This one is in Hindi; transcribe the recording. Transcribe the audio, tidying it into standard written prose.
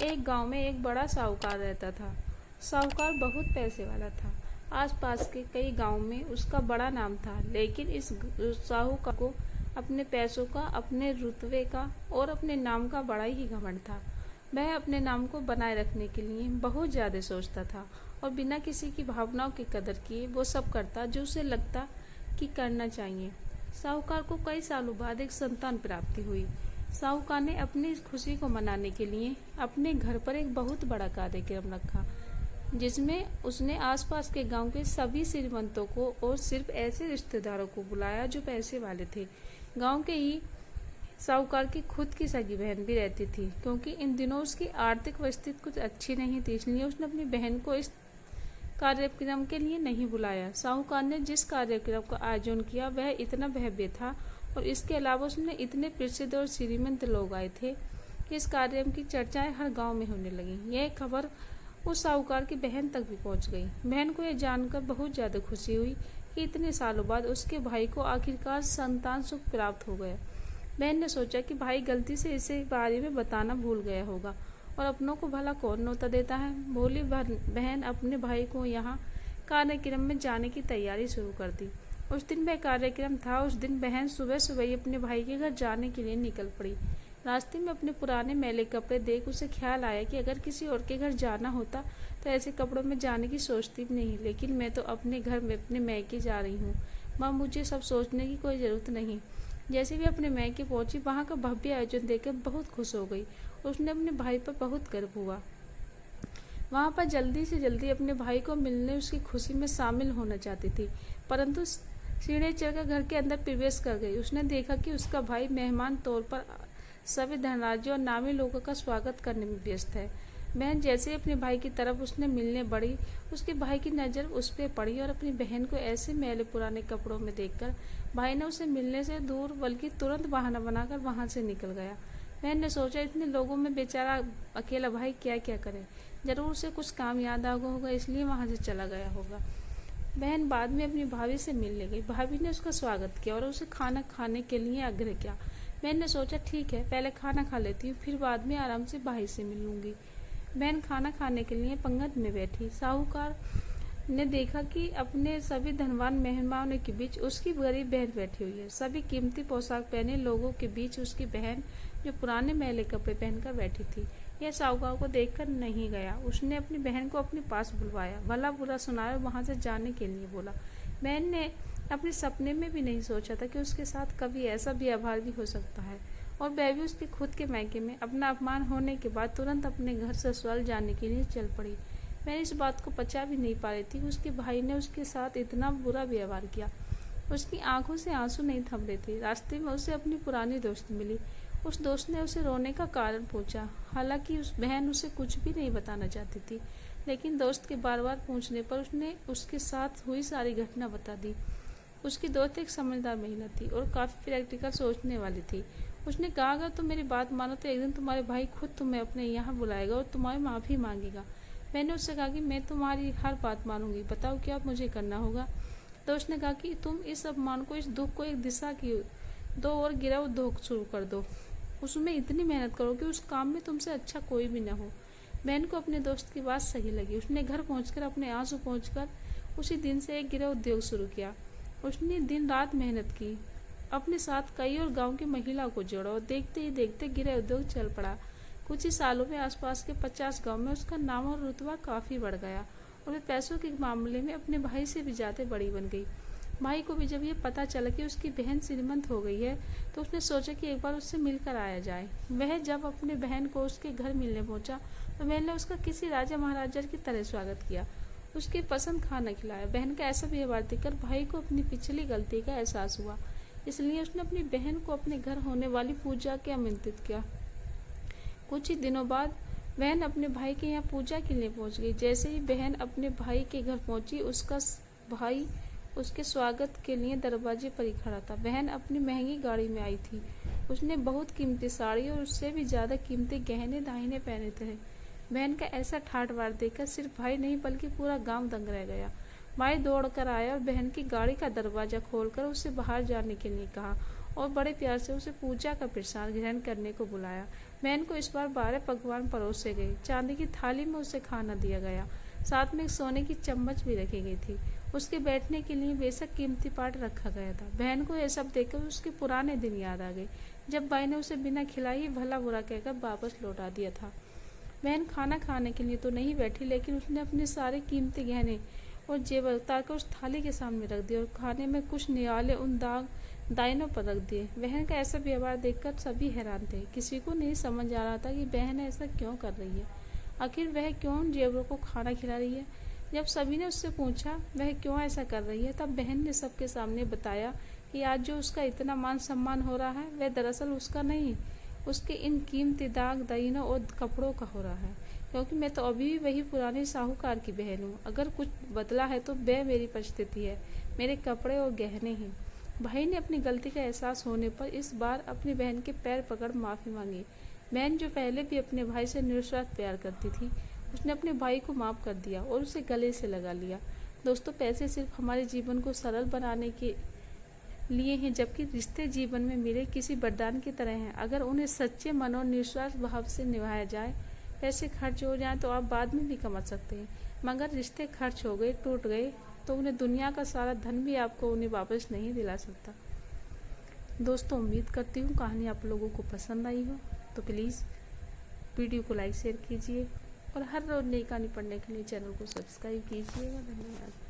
एक गांव में एक बड़ा साहूकार रहता था। साहूकार बहुत पैसे वाला था। आसपास के कई गांव में उसका बड़ा नाम था, लेकिन इस साहूकार को अपने पैसों का, अपने रुतबे का और अपने नाम का बड़ा ही घमंड था। वह अपने नाम को बनाए रखने के लिए बहुत ज्यादा सोचता था और बिना किसी की भावनाओं की कदर किए वो सब करता जो उसे लगता कि करना चाहिए। साहूकार को कई सालों बाद एक संतान प्राप्ति हुई। साहूकार ने अपनी इस खुशी को मनाने के लिए अपने घर पर एक बहुत बड़ा कार्यक्रम रखा, जिसमें उसने आसपास के गांव के सभी श्रीमंतों को और सिर्फ ऐसे रिश्तेदारों को बुलाया जो पैसे वाले थे। गांव के ही साहूकार की खुद की सगी बहन भी रहती थी। क्योंकि इन दिनों उसकी आर्थिक परिस्थिति कुछ अच्छी नहीं थी, इसलिए उसने अपनी बहन को इस कार्यक्रम के लिए नहीं बुलाया। साहूकार ने जिस कार्यक्रम का आयोजन किया वह इतना भव्य था और इसके अलावा उसमें इतने प्रसिद्ध और श्रीमंत लोग आए थे कि इस कार्यक्रम की चर्चाएं हर गांव में होने लगी। यह खबर उस साहूकार की बहन तक भी पहुंच गई। बहन को यह जानकर बहुत ज्यादा खुशी हुई कि इतने सालों बाद उसके भाई को आखिरकार संतान सुख प्राप्त हो गया। बहन ने सोचा कि भाई गलती से इसे बारे में बताना भूल गया होगा और अपनों को भला कौन न्योता देता है। भोली बहन अपने भाई को यहाँ कार्यक्रम में जाने की तैयारी शुरू कर दी। उस दिन वह कार्यक्रम था। उस दिन बहन सुबह सुबह ही अपने भाई के घर जाने के लिए निकल पड़ी। रास्ते में अपने पुराने मैले कपड़े देख उसे ख्याल आया कि अगर किसी और के घर जाना होता तो ऐसे कपड़ों में जाने की सोचती भी नहीं, लेकिन मैं तो अपने घर में अपने मैके जा रही हूँ। माँ, मुझे सब सोचने की कोई जरूरत नहीं। जैसे भी अपने मैके पहुंची, वहां का भव्य आयोजन देखकर बहुत खुश हो गई। उसने अपने भाई पर बहुत गर्व हुआ। वहां पर जल्दी से जल्दी अपने भाई को मिलने उसकी खुशी में शामिल होना चाहती थी, परंतु सीढ़ी चढ़कर घर के अंदर प्रवेश कर गई। उसने देखा कि उसका भाई मेहमान तौर पर सभी धनराजियों और नामी लोगों का स्वागत करने में व्यस्त है। बहन जैसे ही अपने भाई की तरफ उसने मिलने बढ़ी, उसके भाई की नज़र उस पर पड़ी और अपनी बहन को ऐसे मैले पुराने कपड़ों में देखकर भाई ने उसे मिलने से दूर बल्कि तुरंत बहाना बनाकर वहां से निकल गया। बहन ने सोचा, इतने लोगों में बेचारा अकेला भाई क्या क्या करे, जरूर उसे कुछ काम याद आ गया होगा, इसलिए वहां से चला गया होगा। बहन बाद में अपनी भाभी से मिलने गई। भाभी ने उसका स्वागत किया और उसे खाना खाने के लिए आग्रह किया। बहन ने सोचा, ठीक है, पहले खाना खा लेती हूँ, फिर बाद में आराम से भाई से मिलूंगी। बहन खाना खाने के लिए पंगत में बैठी। साहूकार ने देखा कि अपने सभी धनवान मेहमानों के बीच उसकी गरीब बहन बैठी हुई है। सभी कीमती पोशाक पहने लोगों के बीच उसकी बहन, जो पुराने मैले कपड़े पहनकर बैठी थी, यह साहूकार को देखकर नहीं गया। उसने अपनी बहन को अपने पास बुलवाया, भला बुरा सुनाया और वहां से जाने के लिए बोला। बहन ने अपने सपने में भी नहीं सोचा था कि उसके साथ कभी ऐसा व्यवहार भी हो सकता है, और वह भी उसके खुद के मैके में अपना अपमान होने के बाद तुरंत अपने घर ससुराल जाने के लिए चल पड़ी। मैंने इस बात को पचा भी नहीं पा रही थी कि उसके भाई ने उसके साथ इतना बुरा व्यवहार किया। उसकी आंखों से आंसू नहीं थम रहे थे। रास्ते में उसे अपनी पुरानी दोस्त मिली। उस दोस्त ने उसे रोने का कारण पूछा। हालांकि उस बहन उसे कुछ भी नहीं बताना चाहती थी, लेकिन दोस्त के बार बार पूछने पर उसने उसके साथ हुई सारी घटना बता दी। उसकी दोस्त एक समझदार महिला थी और काफी प्रैक्टिकल सोचने वाली थी। उसने कहा, अगर तुम मेरी बात मानो तो एक दिन तुम्हारे भाई खुद तुम्हें अपने यहाँ बुलाएगा और तुम्हारी माफी मांगेगा। मैंने उससे कहा कि मैं तुम्हारी हर बात मानूंगी, बताओ क्या मुझे करना होगा। तो उसने कहा कि तुम इस अपमान को, इस दुख को एक दिशा की दो और गिरा उद्योग शुरू कर दो। उसमें इतनी मेहनत करो कि उस काम में तुमसे अच्छा कोई भी न हो। बहन को अपने दोस्त की बात सही लगी। उसने घर पहुंचकर अपने आंसू पहुंचकर उसी दिन से एक गिरा उद्योग शुरू किया। उसने दिन रात मेहनत की, अपने साथ कई और गांव की महिलाओं को जोड़ा और देखते ही देखते गिरा उद्योग चल पड़ा। कुछ ही सालों में आसपास के 50 गांव में उसका नाम और रुतबा काफी बढ़ गया और वह पैसों के मामले में अपने भाई से भी ज्यादा बड़ी बन गई। भाई को भी जब ये पता चला कि उसकी बहन श्रीमंत हो गई है, तो उसने सोचा कि एक बार उससे मिलकर आया जाए। वह जब अपने बहन को उसके घर मिलने पहुंचा तो मैंने उसका किसी राजा महाराजा की तरह स्वागत किया, उसके पसंद खाना खिलाया। बहन का ऐसा व्यवहार देखकर भाई को अपनी पिछली गलती का एहसास हुआ, इसलिए उसने अपनी बहन को अपने घर होने वाली पूजा के आमंत्रित किया। कुछ ही दिनों बाद बहन अपने भाई के यहाँ पूजा के लिए पहुंच गई। जैसे ही बहन अपने भाई के घर पहुंची, उसका भाई उसके स्वागत के लिए दरवाजे पर ही खड़ा था। बहन अपनी महंगी गाड़ी में आई थी। उसने बहुत कीमती साड़ी और उससे भी ज्यादा कीमती गहने दाहिने पहने थे। बहन का ऐसा ठाट बार देखकर सिर्फ भाई नहीं बल्कि पूरा गांव दंग रह गया। भाई दौड़कर आया और बहन की गाड़ी का दरवाजा खोलकर उसे बाहर जाने के लिए कहा और बड़े प्यार से उसे पूजा का प्रसाद ग्रहण करने को बुलाया। बहन को इस बार 12 पकवान परोसे गए। चांदी की थाली में उसे खाना दिया गया। साथ में एक सोने की चम्मच भी रखी गई थी। उसके बैठने के लिए बेशक कीमती पाट रखा गया था। बहन को यह सब देखकर उसके पुराने दिन याद आ गए, जब भाई ने उसे बिना खिलाए भला बुरा कहकर वापस लौटा दिया था। बहन खाना खाने के लिए तो नहीं बैठी, लेकिन उसने अपने सारे कीमती गहने और जेवर उतारकर उस थाली के सामने रख दिए और खाने में कुछ निवाले उन दाइनों पर रख दिए। बहन का ऐसा व्यवहार देखकर सभी हैरान थे। किसी को नहीं समझ आ रहा था कि बहन ऐसा क्यों कर रही है। आखिर वह क्यों उन जेवरों को खाना खिला रही है। जब सभी ने उससे पूछा वह क्यों ऐसा कर रही है, तब बहन ने सबके सामने बताया कि आज जो उसका इतना मान सम्मान हो रहा है वह दरअसल उसका नहीं, उसके इन कीमती दाग दाइनों और कपड़ों का हो रहा है। क्योंकि मैं तो अभी भी वही पुरानी साहूकार की बहन हूँ। अगर कुछ बदला है तो वह मेरी परिस्थिति है, मेरे कपड़े और गहने ही। भाई ने अपनी गलती का एहसास होने पर इस बार अपनी बहन के पैर पकड़ माफ़ी मांगी। बहन जो पहले भी अपने भाई से निस्वार्थ प्यार करती थी, उसने अपने भाई को माफ़ कर दिया और उसे गले से लगा लिया। दोस्तों, पैसे सिर्फ हमारे जीवन को सरल बनाने के लिए हैं, जबकि रिश्ते जीवन में मिले किसी वरदान की तरह हैं। अगर उन्हें सच्चे मन और निस्वार्थ भाव से निभाया जाए, पैसे खर्च हो जाएं तो आप बाद में भी कमा सकते हैं, मगर रिश्ते खर्च हो गए, टूट गए, तो उन्हें दुनिया का सारा धन भी आपको उन्हें वापस नहीं दिला सकता। दोस्तों, उम्मीद करती हूँ कहानी आप लोगों को पसंद आई हो, तो प्लीज़ वीडियो को लाइक शेयर कीजिए और हर रोज़ नई कहानी पढ़ने के लिए चैनल को सब्सक्राइब कीजिएगा। धन्यवाद।